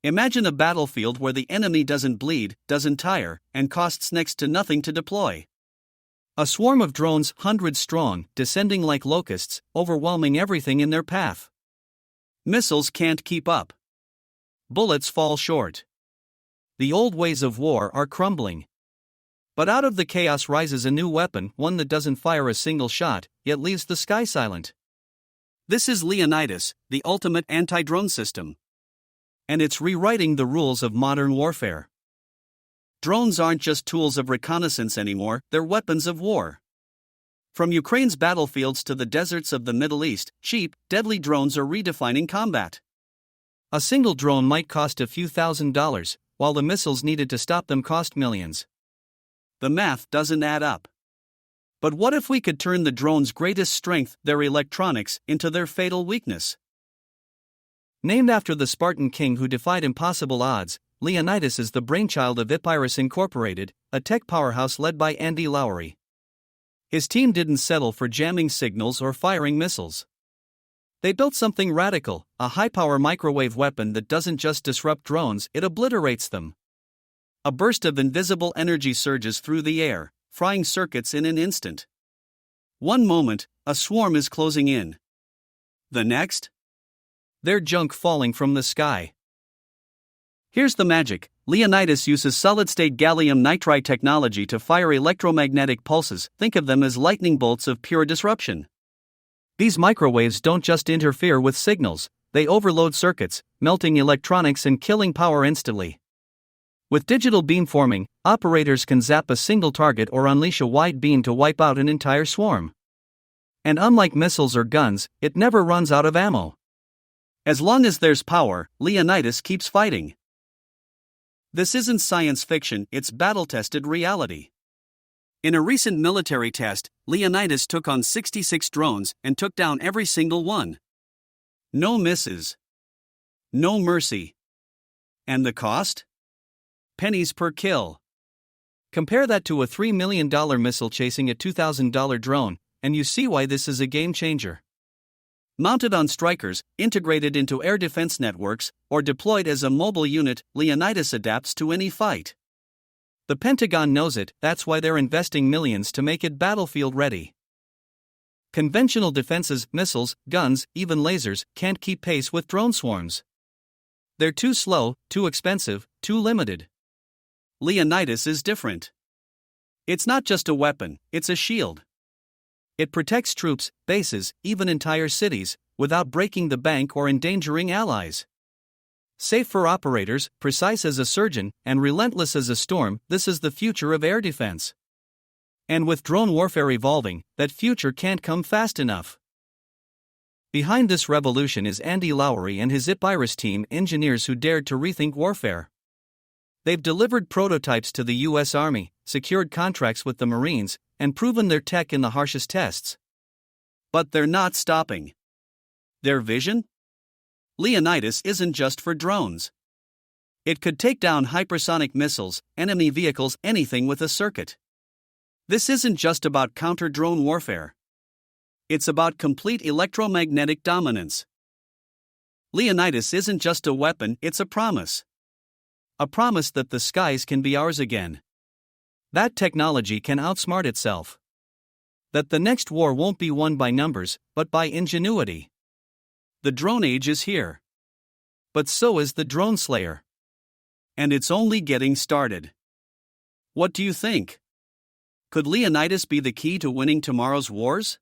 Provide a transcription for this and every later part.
Imagine a battlefield where the enemy doesn't bleed, doesn't tire, and costs next to nothing to deploy. A swarm of drones, hundreds strong, descending like locusts, overwhelming everything in their path. Missiles can't keep up. Bullets fall short. The old ways of war are crumbling. But out of the chaos rises a new weapon, one that doesn't fire a single shot, yet leaves the sky silent. This is Leonidas, the ultimate anti-drone system. And it's rewriting the rules of modern warfare. Drones aren't just tools of reconnaissance anymore, they're weapons of war. From Ukraine's battlefields to the deserts of the Middle East, cheap, deadly drones are redefining combat. A single drone might cost a few $1,000s, while the missiles needed to stop them cost millions. The math doesn't add up. But what if we could turn the drone's greatest strength, their electronics, into their fatal weakness? Named after the Spartan king who defied impossible odds, Leonidas is the brainchild of Epirus Incorporated, a tech powerhouse led by Andy Lowery. His team didn't settle for jamming signals or firing missiles. They built something radical, a high-power microwave weapon that doesn't just disrupt drones, it obliterates them. A burst of invisible energy surges through the air, frying circuits in an instant. One moment, a swarm is closing in. The next? They're junk falling from the sky. Here's the magic. Leonidas uses solid-state gallium nitride technology to fire electromagnetic pulses. Think of them as lightning bolts of pure disruption. These microwaves don't just interfere with signals, they overload circuits, melting electronics and killing power instantly. With digital beamforming, operators can zap a single target or unleash a wide beam to wipe out an entire swarm. And unlike missiles or guns, it never runs out of ammo. As long as there's power, Leonidas keeps fighting. This isn't science fiction, it's battle-tested reality. In a recent military test, Leonidas took on 66 drones and took down every single one. No misses. No mercy. And the cost? Pennies per kill. Compare that to a $3 million missile chasing a $2,000 drone, and you see why this is a game changer. Mounted on strikers, integrated into air defense networks, or deployed as a mobile unit, Leonidas adapts to any fight. The Pentagon knows it, that's why they're investing millions to make it battlefield ready. Conventional defenses, missiles, guns, even lasers, can't keep pace with drone swarms. They're too slow, too expensive, too limited. Leonidas is different. It's not just a weapon, it's a shield. It protects troops, bases, even entire cities, without breaking the bank or endangering allies. Safe for operators, precise as a surgeon, and relentless as a storm, this is the future of air defense. And with drone warfare evolving, that future can't come fast enough. Behind this revolution is Andy Lowery and his Epirus team, engineers who dared to rethink warfare. They've delivered prototypes to the U.S. Army, secured contracts with the Marines, and proven their tech in the harshest tests. But they're not stopping. Their vision? Leonidas isn't just for drones. It could take down hypersonic missiles, enemy vehicles, anything with a circuit. This isn't just about counter-drone warfare. It's about complete electromagnetic dominance. Leonidas isn't just a weapon, it's a promise. A promise that the skies can be ours again. That technology can outsmart itself. That the next war won't be won by numbers, but by ingenuity. The drone age is here. But so is the drone slayer. And it's only getting started. What do you think? Could Leonidas be the key to winning tomorrow's wars?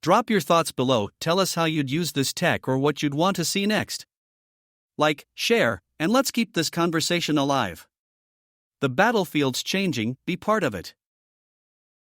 Drop your thoughts below, tell us how you'd use this tech or what you'd want to see next. Like, share, and let's keep this conversation alive. The battlefield's changing, be part of it.